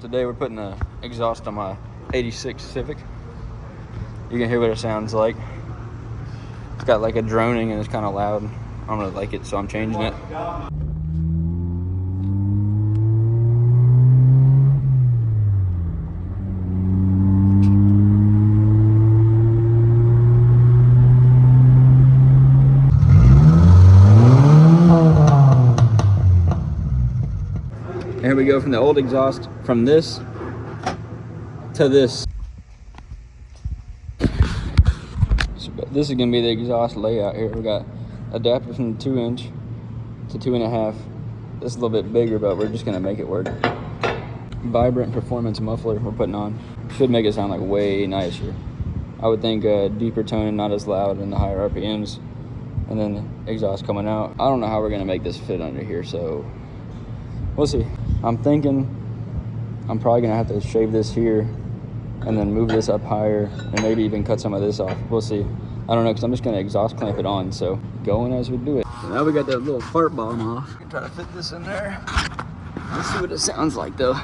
Today we're putting the exhaust on my 86 Civic. You can hear what it sounds like. It's got like a droning and it's kind of loud. I don't really like it, so I'm changing it. Here we go from the old exhaust, from this to this. So this is gonna be the exhaust layout here. We got adapter from the 2-inch to 2.5. This is a little bit bigger, but we're just gonna make it work. Vibrant performance muffler we're putting on. Should make it sound like way nicer. I would think deeper tone, not as loud, and the higher RPMs. And then the exhaust coming out. I don't know how we're gonna make this fit under here, so we'll see. I'm thinking I'm probably gonna have to shave this here and then move this up higher and maybe even cut some of this off. We'll see. I don't know, because I'm just gonna exhaust clamp it on, so going as we do it. So now we got that little fart bomb off. I'm gonna try to fit this in there. Let's see what it sounds like though.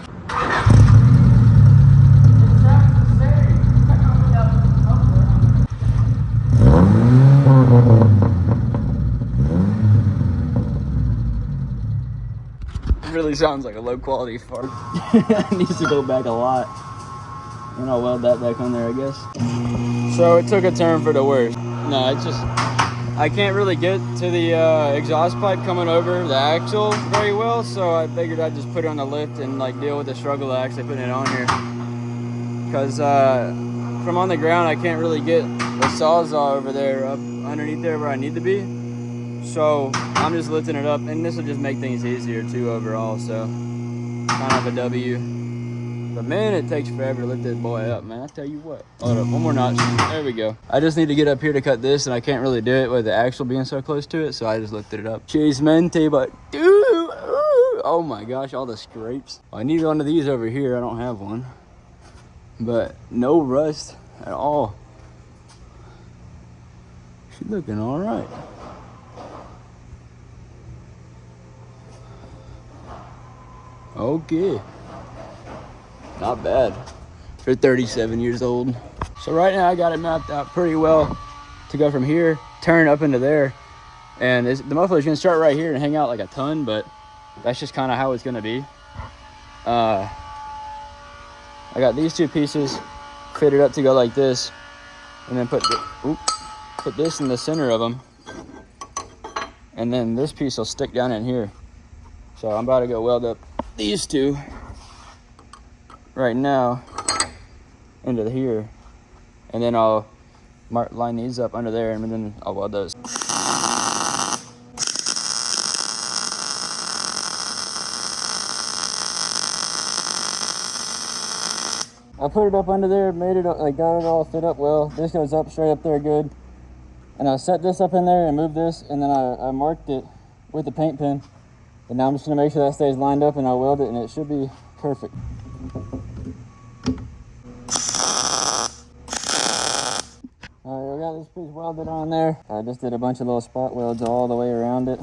Really sounds like a low quality fart. It needs to go back a lot. And I'll weld that back on there, I guess. So it took a turn for the worse. No, it's just, I can't really get to the exhaust pipe coming over the axle very well, so I figured I'd just put it on the lift and like deal with the struggle of actually putting it on here. Because from on the ground, I can't really get the Sawzall over there up underneath there where I need to be. So I'm just lifting it up, and this will just make things easier too overall, so kind of a W. But man, it takes forever to lift this boy up, man. I tell you what. Hold up, one more notch. There we go. I just need to get up here to cut this, and I can't really do it with the axle being so close to it, so I just lifted it up. Chase mente, but ooh, oh my gosh, all the scrapes. I need one of these over here. I don't have one, but no rust at all. She's looking all right. Okay, not bad for 37 years old. So right now I got it mapped out pretty well to go from here, turn up into there, and the muffler is gonna start right here and hang out like a ton, but that's just kind of how it's gonna be. I got these two pieces fitted up to go like this, and then put this in the center of them, and then this piece will stick down in here. So I'm about to go weld up these two right now into here, and then I'll line these up under there, and then I'll weld those. I put it up under there, made it, I got it all fit up well. This goes up straight up there good, and I set this up in there and moved this, and then I marked it with the paint pen. And now I'm just gonna make sure that stays lined up, and I'll weld it, and it should be perfect. All right, we got this piece welded on there. I just did a bunch of little spot welds all the way around it,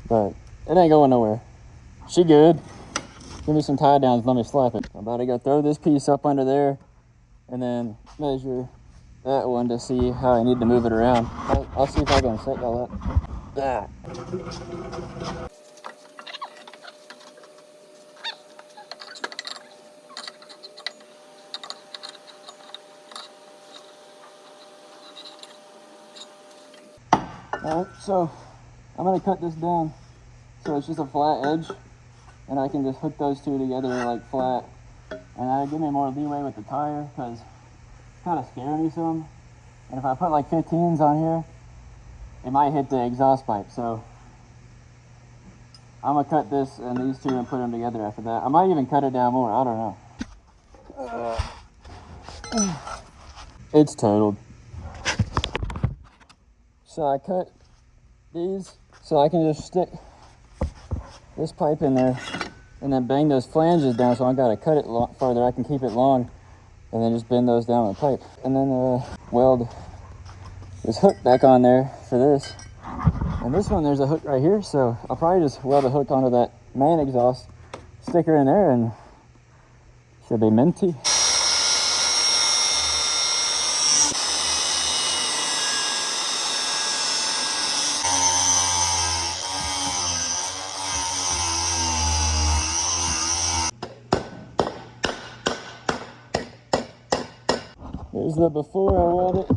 but it ain't going nowhere. She good. Give me some tie downs, let me slap it. I'm about to go throw this piece up under there, and then measure that one to see how I need to move it around. I'll see if I can set y'all up. That. Alright, so I'm going to cut this down so it's just a flat edge, and I can just hook those two together like flat, and that'll give me more leeway with the tire, because it's kind of scaring me some. And if I put like 15s on here, it might hit the exhaust pipe, so I'm gonna cut this and these two and put them together after that. I might even cut it down more, I don't know. It's totaled. So I cut these so I can just stick this pipe in there and then bang those flanges down, so I gotta cut it farther. I can keep it long and then just bend those down with a pipe. And then weld this hook back on there for this. And this one, there's a hook right here, so I'll probably just weld a hook onto that main exhaust stick her in there and should be minty. There's the before I weld it.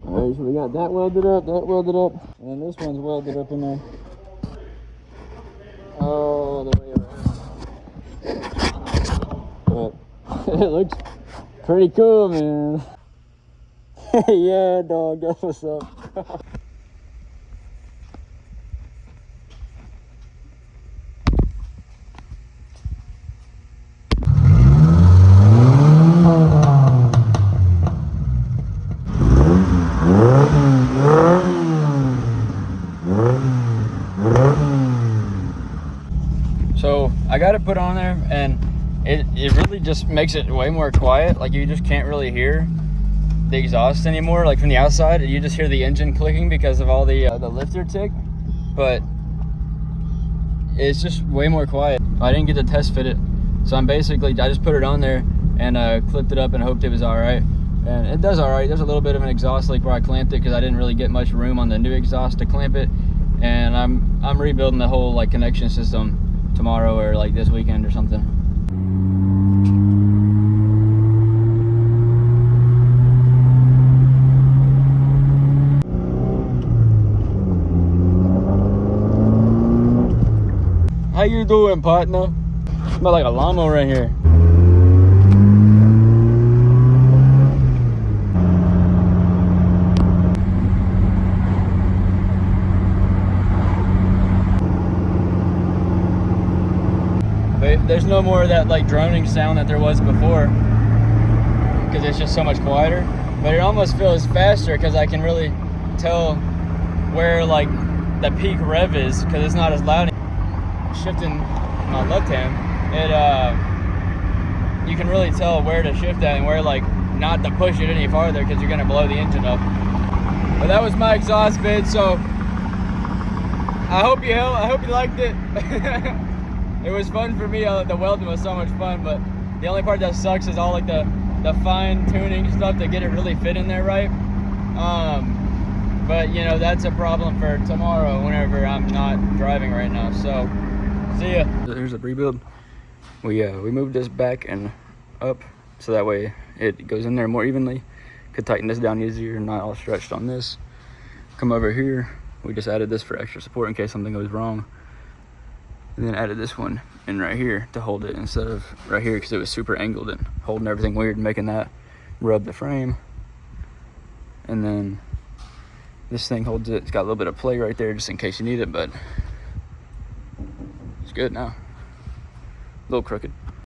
Alright, so we got that welded up, and this one's welded up in there. All the way around. But it looks pretty cool, man. Yeah, dog, that's what's up. So I got it put on there, and it really just makes it way more quiet. Like, you just can't really hear the exhaust anymore. Like, from the outside, you just hear the engine clicking because of all the lifter tick, but it's just way more quiet. I didn't get to test fit it, so I just put it on there and clipped it up and hoped it was all right. And it does all right. There's a little bit of an exhaust leak where I clamped it because I didn't really get much room on the new exhaust to clamp it. And I'm rebuilding the whole like connection system tomorrow or like this weekend or something. How you doing, partner? Smell like a lawnmower in here. There's no more of that like droning sound that there was before because it's just so much quieter, but it almost feels faster because I can really tell where like the peak rev is because it's not as loud. Shifting my left hand, you can really tell where to shift at and where like not to push it any farther because you're gonna blow the engine up. But that was my exhaust vid, so I hope you liked it. It was fun for me. The welding was so much fun, but the only part that sucks is all like the fine tuning stuff to get it really fit in there right. But you know, that's a problem for tomorrow whenever I'm not driving right now. So see ya. Here's the rebuild. We moved this back and up so that way it goes in there more evenly. Could tighten this down easier, not all stretched on this. Come over here. We just added this for extra support in case something goes wrong. And then added this one in right here to hold it instead of right here because it was super angled and holding everything weird and making that rub the frame. And then this thing holds it. It's got a little bit of play right there just in case you need it, but it's good now. A little crooked.